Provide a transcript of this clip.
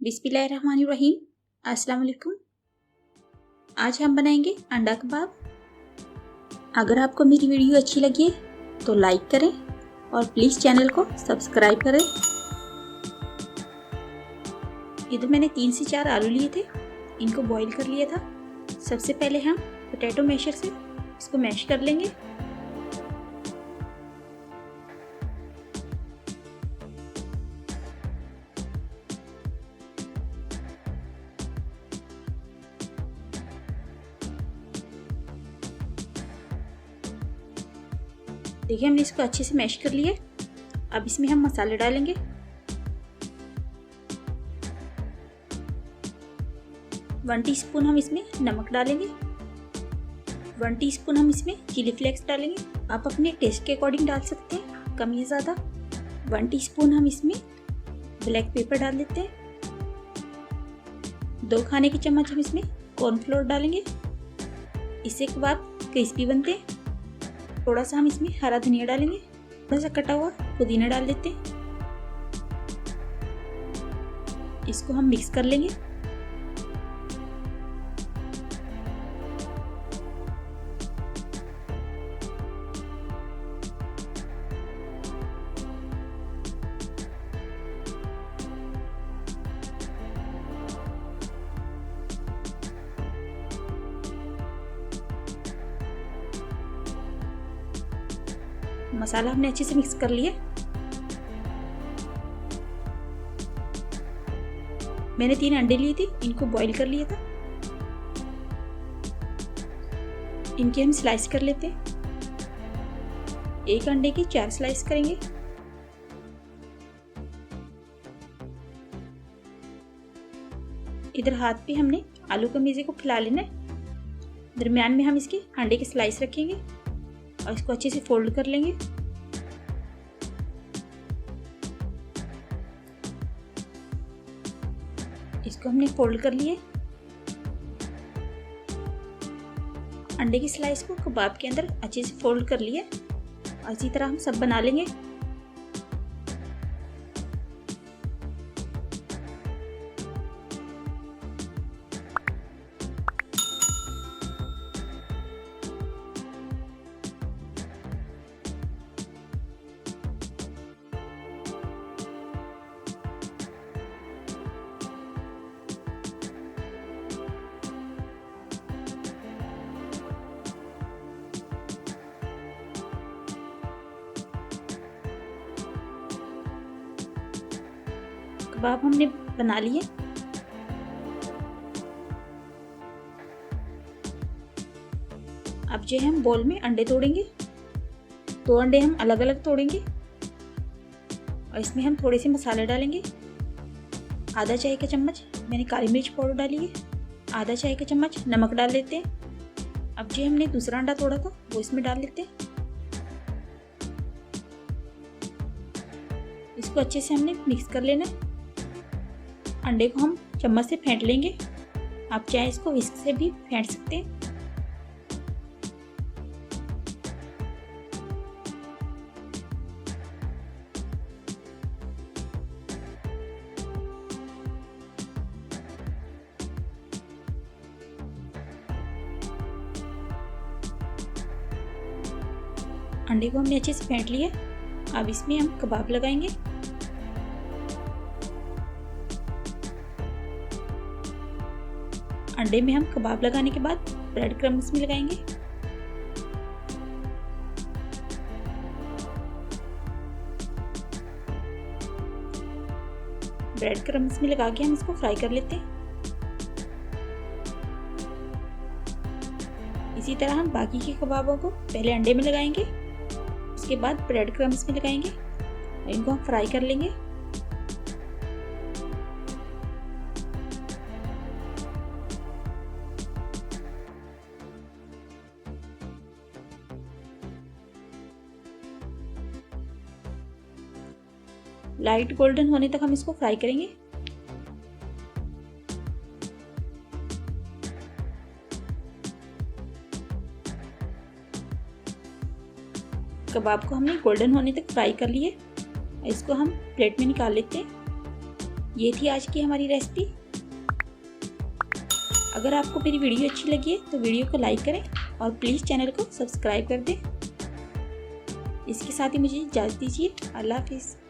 बिस्मिल्लाहिर्रहमानिर्रहीम। अस्सलाम वालेकुम। आज हम बनाएंगे अंडा कबाब। अगर आपको मेरी वीडियो अच्छी लगी है तो लाइक करें और प्लीज़ चैनल को सब्सक्राइब करें। इधर मैंने 3 से 4 आलू लिए थे, इनको बॉईल कर लिया था। सबसे पहले हम पोटैटो मैशर से इसको मैश कर लेंगे। देखिए हमने इसको अच्छे से मैश कर लिया। अब इसमें हम मसाले डालेंगे। वन टीस्पून हम इसमें नमक डालेंगे। 1 टीस्पून हम इसमें चिली फ्लेक्स डालेंगे। आप अपने टेस्ट के अकॉर्डिंग डाल सकते हैं, कम या ज़्यादा। 1 टीस्पून हम इसमें ब्लैक पेपर डाल देते हैं। 2 खाने के चम्मच हम इसमें कॉर्नफ्लोर डालेंगे। इससे कबाब क्रिस्पी बनते हैं। थोड़ा सा हम इसमें हरा धनिया डालेंगे। थोड़ा सा कटा हुआ पुदीना डाल देते हैं। इसको हम मिक्स कर लेंगे। मसाला हमने अच्छे से मिक्स कर लिया। मैंने 3 अंडे लिए थे, इनको बॉईल कर लिया था। इनके हम स्लाइस कर लेते हैं। 1 अंडे की 4 स्लाइस करेंगे। इधर हाथ पे हमने आलू के मीज़े को फैला लेना है। दरमियान में हम इसके अंडे के स्लाइस रखेंगे और इसको अच्छे से फोल्ड कर लेंगे। इसको हमने फोल्ड कर लिए। अंडे की स्लाइस को कबाब के अंदर अच्छे से फोल्ड कर लिए और इसी तरह हम सब बना लेंगे। कबाब हमने बना लिए। अब जो है हम बोल में अंडे तोड़ेंगे। 2 अंडे हम अलग अलग तोड़ेंगे और इसमें हम थोड़े से मसाले डालेंगे। आधा चाय का चम्मच मैंने काली मिर्च पाउडर डाली है। आधा चाय का चम्मच नमक डाल लेते हैं। अब जो हमने दूसरा अंडा तोड़ा था वो इसमें डाल लेते हैं। इसको अच्छे से हमने मिक्स कर लेना है। अंडे को हम चम्मच से फेंट लेंगे। आप चाहे इसको विस्क से भी फेंट सकते हैं। अंडे को हमने अच्छे से फेंट लिया। अब इसमें हम कबाब लगाएंगे। अंडे में हम कबाब लगाने के बाद ब्रेड क्रम्स में लगाएंगे। ब्रेड क्रम्स में लगा के हम इसको फ्राई कर लेते हैं। इसी तरह हम बाकी के कबाबों को पहले अंडे में लगाएंगे, उसके बाद ब्रेड क्रम्स में लगाएंगे और इनको हम फ्राई कर लेंगे। लाइट गोल्डन होने तक हम इसको फ्राई करेंगे। कबाब को हमने गोल्डन होने तक फ्राई कर लिए। इसको हम प्लेट में निकाल लेते हैं। ये थी आज की हमारी रेसिपी। अगर आपको मेरी वीडियो अच्छी लगी है तो वीडियो को लाइक करें और प्लीज़ चैनल को सब्सक्राइब कर दें। इसके साथ ही मुझे इजाज़त दीजिए। अल्लाह हाफिज़।